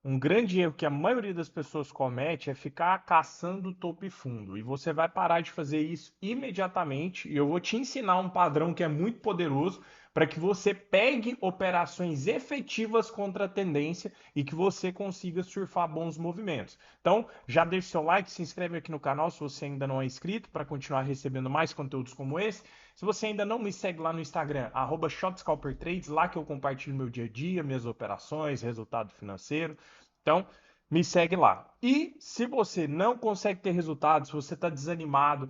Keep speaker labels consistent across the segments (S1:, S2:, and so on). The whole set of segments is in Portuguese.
S1: Um grande erro que a maioria das pessoas comete é ficar caçando topo e fundo. E você vai parar de fazer isso imediatamente. E eu vou te ensinar um padrão que é muito poderoso para que você pegue operações efetivas contra a tendência e que você consiga surfar bons movimentos. Então, já deixa seu like, se inscreve aqui no canal se você ainda não é inscrito para continuar recebendo mais conteúdos como esse. Se você ainda não me segue lá no Instagram, @ShopScalperTrades, lá que eu compartilho meu dia a dia, minhas operações, resultado financeiro. Então, me segue lá. E se você não consegue ter resultados, se você está desanimado,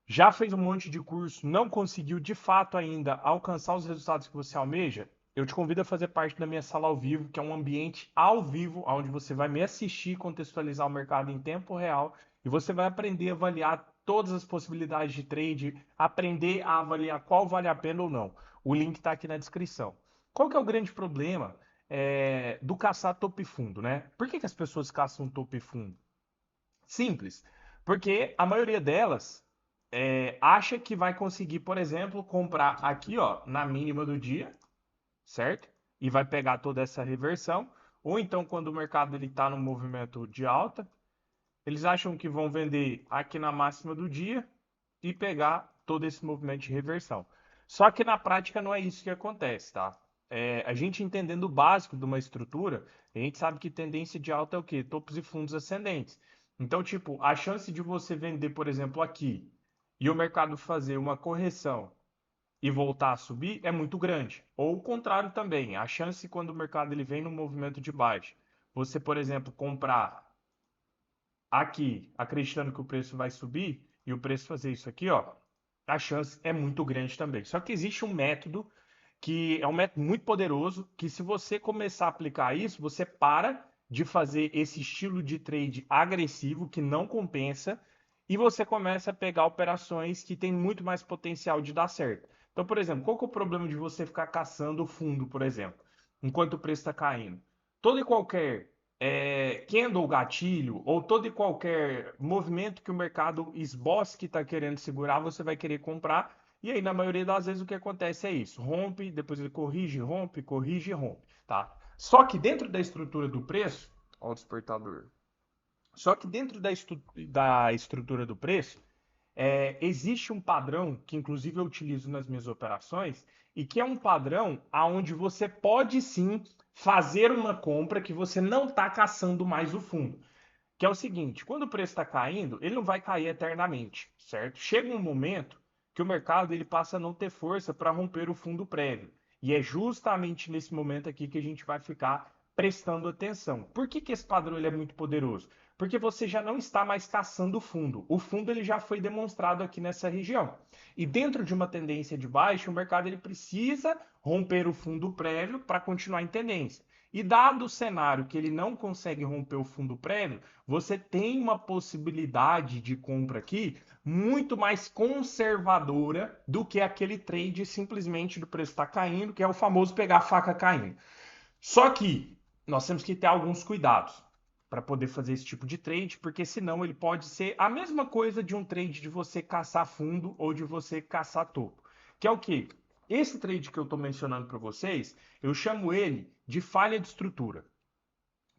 S1: já fez um monte de curso, não conseguiu de fato ainda alcançar os resultados que você almeja, eu te convido a fazer parte da minha sala ao vivo, que é um ambiente ao vivo, onde você vai me assistir, contextualizar o mercado em tempo real e você vai aprender a avaliar todas as possibilidades de trade, aprender a avaliar qual vale a pena ou não. O link está aqui na descrição. Qual que é o grande problema do caçar topo e fundo, né? Por que as pessoas caçam topo e fundo? Simples, porque a maioria delas acha que vai conseguir, por exemplo, comprar aqui, ó, na mínima do dia, certo? E vai pegar toda essa reversão. Ou então, quando o mercado está no movimento de alta, eles acham que vão vender aqui na máxima do dia e pegar todo esse movimento de reversão. Só que na prática não é isso que acontece, tá? A gente entendendo o básico de uma estrutura, a gente sabe que tendência de alta é o quê? Topos e fundos ascendentes. Então, tipo, a chance de você vender, por exemplo, aqui e o mercado fazer uma correção e voltar a subir é muito grande. Ou o contrário também, a chance quando o mercado ele vem no movimento de baixa, você, por exemplo, comprar aqui, acreditando que o preço vai subir e o preço fazer isso aqui, ó, a chance é muito grande também. Só que existe um método que é um método muito poderoso, que se você começar a aplicar isso, você para de fazer esse estilo de trade agressivo que não compensa e você começa a pegar operações que têm muito mais potencial de dar certo. Então, por exemplo, qual que é o problema de você ficar caçando o fundo, por exemplo, enquanto o preço está caindo? Todo e qualquer candle gatilho ou todo e qualquer movimento que o mercado esboce que está querendo segurar, você vai querer comprar. E aí, na maioria das vezes, o que acontece é isso: rompe, depois ele corrige, rompe, corrige, rompe, tá? Só que dentro da estrutura do preço, ó, o despertador. Só que dentro da estrutura do preço, existe um padrão que, inclusive, eu utilizo nas minhas operações e que é um padrão aonde você pode sim fazer uma compra que você não está caçando mais o fundo. Que é o seguinte, quando o preço está caindo, ele não vai cair eternamente, certo? Chega um momento que o mercado ele passa a não ter força para romper o fundo prévio. E é justamente nesse momento aqui que a gente vai ficar prestando atenção. Por que esse padrão ele é muito poderoso? Porque você já não está mais caçando o fundo. O fundo ele já foi demonstrado aqui nessa região. E dentro de uma tendência de baixa, o mercado ele precisa romper o fundo prévio para continuar em tendência. E dado o cenário que ele não consegue romper o fundo prévio, você tem uma possibilidade de compra aqui muito mais conservadora do que aquele trade simplesmente do preço estar caindo, que é o famoso pegar a faca caindo. Só que nós temos que ter alguns cuidados para poder fazer esse tipo de trade, porque senão ele pode ser a mesma coisa de um trade de você caçar fundo ou de você caçar topo. Que é o quê? Esse trade que eu estou mencionando para vocês, eu chamo ele de falha de estrutura.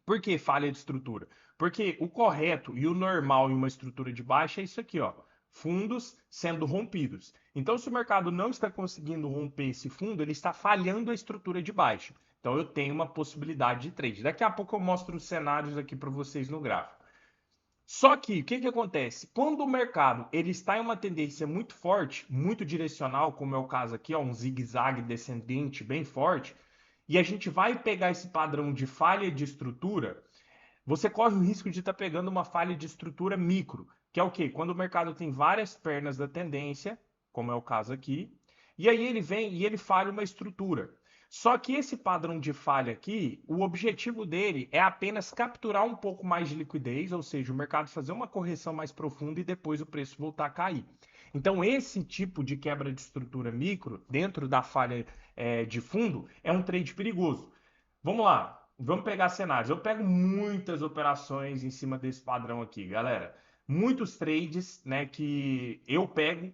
S1: Por que falha de estrutura? Porque o correto e o normal em uma estrutura de baixa é isso aqui, ó. Fundos sendo rompidos. Então, se o mercado não está conseguindo romper esse fundo, ele está falhando a estrutura de baixa. Então, eu tenho uma possibilidade de trade. Daqui a pouco eu mostro os cenários aqui para vocês no gráfico. Só que, o que que acontece? Quando o mercado ele está em uma tendência muito forte, muito direcional, como é o caso aqui, ó, um zigue-zague descendente bem forte, e a gente vai pegar esse padrão de falha de estrutura, você corre o risco de estar pegando uma falha de estrutura micro, que é o quê? Quando o mercado tem várias pernas da tendência, como é o caso aqui, e aí ele vem e ele falha uma estrutura. Só que esse padrão de falha aqui, o objetivo dele é apenas capturar um pouco mais de liquidez, ou seja, o mercado fazer uma correção mais profunda e depois o preço voltar a cair. Então, esse tipo de quebra de estrutura micro, dentro da falha de fundo, é um trade perigoso. Vamos lá, vamos pegar cenários. Eu pego muitas operações em cima desse padrão aqui, galera. Muitos trades, né, que eu pego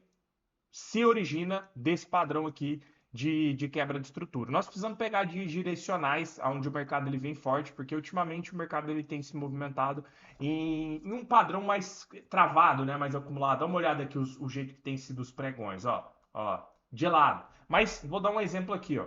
S1: se origina desse padrão aqui de quebra de estrutura. Nós precisamos pegar dias direcionais onde o mercado ele vem forte, porque ultimamente o mercado ele tem se movimentado em um padrão mais travado, né, mais acumulado. Dá uma olhada aqui o jeito que tem sido os pregões, ó, de lado. Mas vou dar um exemplo aqui, ó.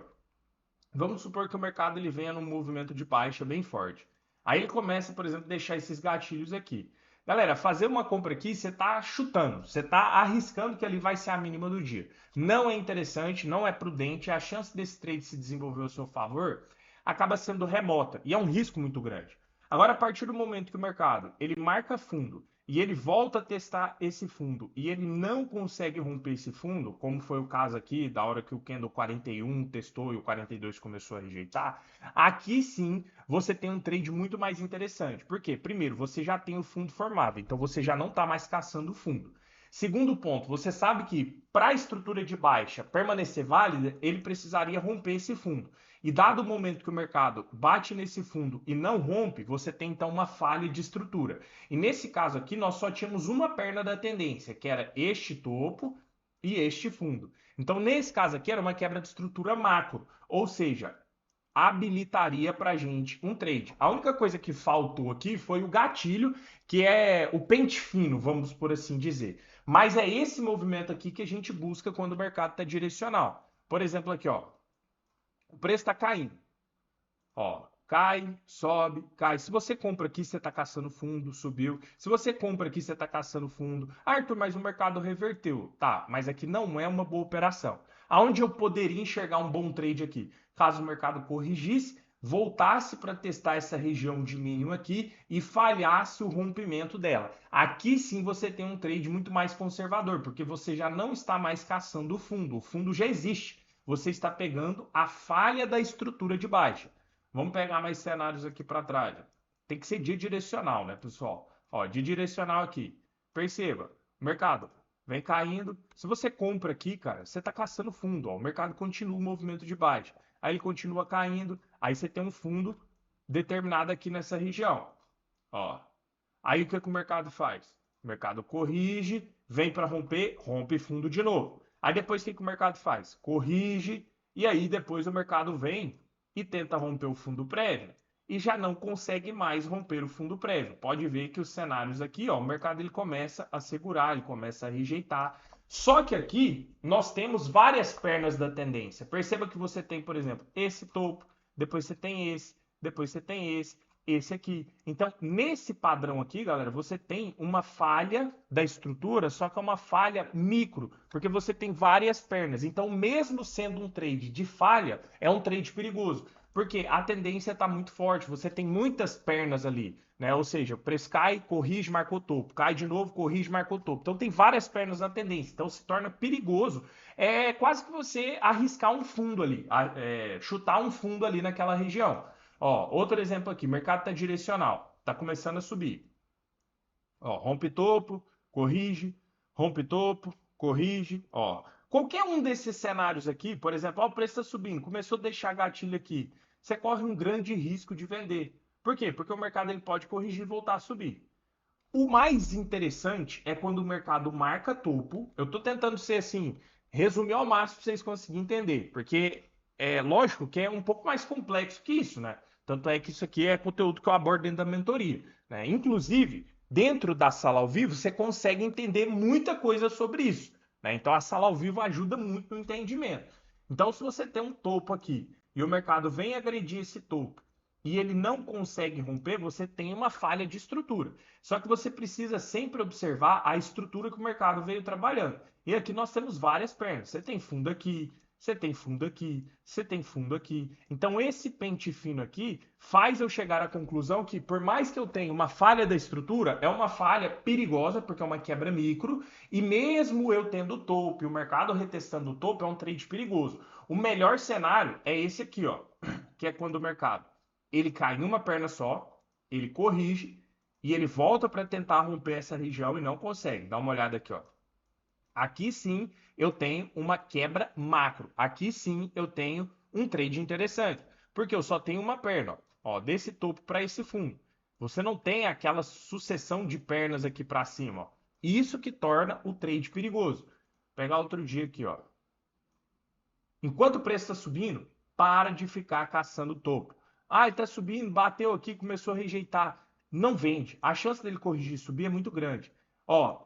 S1: Vamos supor que o mercado ele venha num movimento de baixa bem forte. Aí ele começa, por exemplo, a deixar esses gatilhos aqui. Galera, fazer uma compra aqui, você está chutando, você está arriscando que ali vai ser a mínima do dia. Não é interessante, não é prudente, a chance desse trade se desenvolver ao seu favor acaba sendo remota e é um risco muito grande. Agora, a partir do momento que o mercado ele marca fundo e ele volta a testar esse fundo e ele não consegue romper esse fundo, como foi o caso aqui, da hora que o candle 41 testou e o 42 começou a rejeitar, aqui sim você tem um trade muito mais interessante. Por quê? Primeiro, você já tem o fundo formado, então você já não está mais caçando o fundo. Segundo ponto, você sabe que para a estrutura de baixa permanecer válida, ele precisaria romper esse fundo. E dado o momento que o mercado bate nesse fundo e não rompe, você tem então uma falha de estrutura. E nesse caso aqui, nós só tínhamos uma perna da tendência, que era este topo e este fundo. Então, nesse caso aqui, era uma quebra de estrutura macro, ou seja, habilitaria para a gente um trade. A única coisa que faltou aqui foi o gatilho, que é o pente fino, vamos por assim dizer. Mas é esse movimento aqui que a gente busca quando o mercado está direcional. Por exemplo, aqui, ó, o preço está caindo. Ó, cai, sobe, cai. Se você compra aqui, você está caçando fundo, subiu. Se você compra aqui, você está caçando fundo. Arthur, mas o mercado reverteu. Tá, mas aqui não é uma boa operação. Aonde eu poderia enxergar um bom trade aqui? Caso o mercado corrigisse, voltasse para testar essa região de mínimo aqui e falhasse o rompimento dela. Aqui sim você tem um trade muito mais conservador, porque você já não está mais caçando o fundo já existe. Você está pegando a falha da estrutura de baixa. Vamos pegar mais cenários aqui para trás. Tem que ser dia direcional, né, pessoal? Ó, dia direcional aqui. Perceba, o mercado vem caindo. Se você compra aqui, cara, você está caçando fundo. Ó, o mercado continua o movimento de baixa. Aí ele continua caindo. Aí você tem um fundo determinado aqui nessa região. Ó. Aí o que, que o mercado faz? O mercado corrige, vem para romper, rompe fundo de novo. Aí depois o que, que o mercado faz? Corrige, e aí depois o mercado vem e tenta romper o fundo prévio e já não consegue mais romper o fundo prévio. Pode ver que os cenários aqui, ó, o mercado ele começa a segurar, ele começa a rejeitar. Só que aqui nós temos várias pernas da tendência. Perceba que você tem, por exemplo, esse topo, depois você tem esse, depois você tem esse aqui. Então, nesse padrão aqui, galera, você tem uma falha da estrutura, só que é uma falha micro, porque você tem várias pernas. Então, mesmo sendo um trade de falha, é um trade perigoso, porque a tendência está muito forte, você tem muitas pernas ali, né? Ou seja, o preço cai, corrige, marcou topo, cai de novo, corrige, marcou topo. Então, tem várias pernas na tendência, então se torna perigoso. É quase que você arriscar um fundo ali, chutar um fundo ali naquela região. Ó, outro exemplo aqui, mercado está direcional, está começando a subir. Ó, rompe topo, corrige, rompe topo, corrige, ó. Qualquer um desses cenários aqui, por exemplo, ó, o preço está subindo, começou a deixar gatilho aqui, você corre um grande risco de vender. Por quê? Porque o mercado ele pode corrigir e voltar a subir. O mais interessante é quando o mercado marca topo. Eu estou tentando ser assim, resumir ao máximo para vocês conseguirem entender, porque é lógico que é um pouco mais complexo que isso, né? Tanto é que isso aqui é conteúdo que eu abordo dentro da mentoria, né? Inclusive, dentro da sala ao vivo, você consegue entender muita coisa sobre isso, né? Então a sala ao vivo ajuda muito no entendimento. Então, se você tem um topo aqui e o mercado vem agredir esse topo e ele não consegue romper, você tem uma falha de estrutura. Só que você precisa sempre observar a estrutura que o mercado veio trabalhando. E aqui nós temos várias pernas. Você tem fundo aqui, você tem fundo aqui, você tem fundo aqui. Então esse pente fino aqui faz eu chegar à conclusão que por mais que eu tenha uma falha da estrutura, é uma falha perigosa porque é uma quebra micro e mesmo eu tendo topo e o mercado retestando o topo é um trade perigoso. O melhor cenário é esse aqui, ó, que é quando o mercado ele cai em uma perna só, ele corrige e ele volta para tentar romper essa região e não consegue. Dá uma olhada aqui, ó. Aqui sim eu tenho uma quebra macro. Aqui sim eu tenho um trade interessante, porque eu só tenho uma perna, ó, desse topo para esse fundo. Você não tem aquela sucessão de pernas aqui para cima, ó. Isso que torna o trade perigoso. Vou pegar outro dia aqui, ó. Enquanto o preço está subindo, para de ficar caçando topo. Ah, ele está subindo, bateu aqui, começou a rejeitar. Não vende. A chance dele corrigir e subir é muito grande. Ó,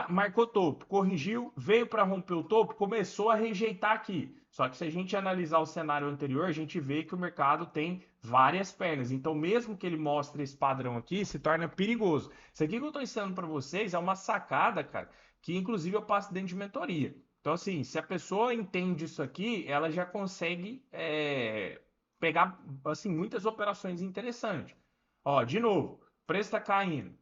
S1: marcou topo, corrigiu, veio para romper o topo, começou a rejeitar aqui. Só que se a gente analisar o cenário anterior, a gente vê que o mercado tem várias pernas. Então, mesmo que ele mostre esse padrão aqui, se torna perigoso. Isso aqui que eu estou ensinando para vocês é uma sacada, cara, que inclusive eu passo dentro de mentoria. Então, assim, se a pessoa entende isso aqui, ela já consegue pegar assim, muitas operações interessantes. Ó, de novo, o preço está caindo.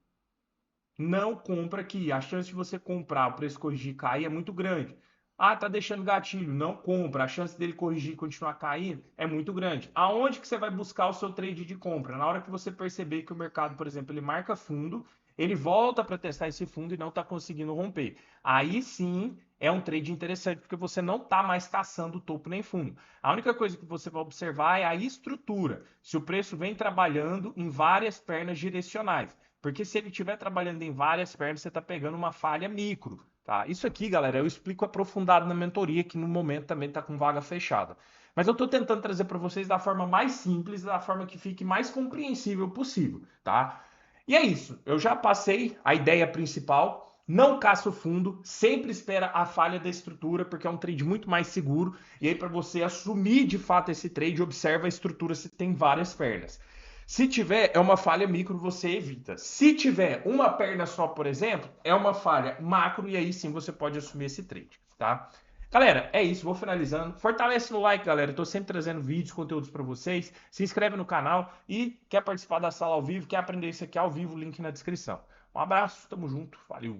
S1: Não compra aqui. A chance de você comprar, o preço corrigir e cair é muito grande. Ah, tá deixando gatilho. Não compra. A chance dele corrigir e continuar caindo é muito grande. Aonde que você vai buscar o seu trade de compra? Na hora que você perceber que o mercado, por exemplo, ele marca fundo, ele volta para testar esse fundo e não está conseguindo romper. Aí sim é um trade interessante, porque você não está mais caçando topo nem fundo. A única coisa que você vai observar é a estrutura. Se o preço vem trabalhando em várias pernas direcionais. Porque se ele estiver trabalhando em várias pernas, você está pegando uma falha micro. Tá? Isso aqui, galera, eu explico aprofundado na mentoria, que no momento também está com vaga fechada. Mas eu estou tentando trazer para vocês da forma mais simples, da forma que fique mais compreensível possível. Tá? E é isso. Eu já passei a ideia principal. Não caça o fundo, sempre espera a falha da estrutura, porque é um trade muito mais seguro. E aí, para você assumir de fato esse trade, observa a estrutura se tem várias pernas. Se tiver, é uma falha micro, você evita. Se tiver uma perna só, por exemplo, é uma falha macro e aí sim você pode assumir esse trade, tá? Galera, é isso, vou finalizando. Fortalece no like, galera. Eu tô sempre trazendo vídeos, conteúdos para vocês. Se inscreve no canal e quer participar da sala ao vivo, quer aprender isso aqui ao vivo, link na descrição. Um abraço, tamo junto, valeu!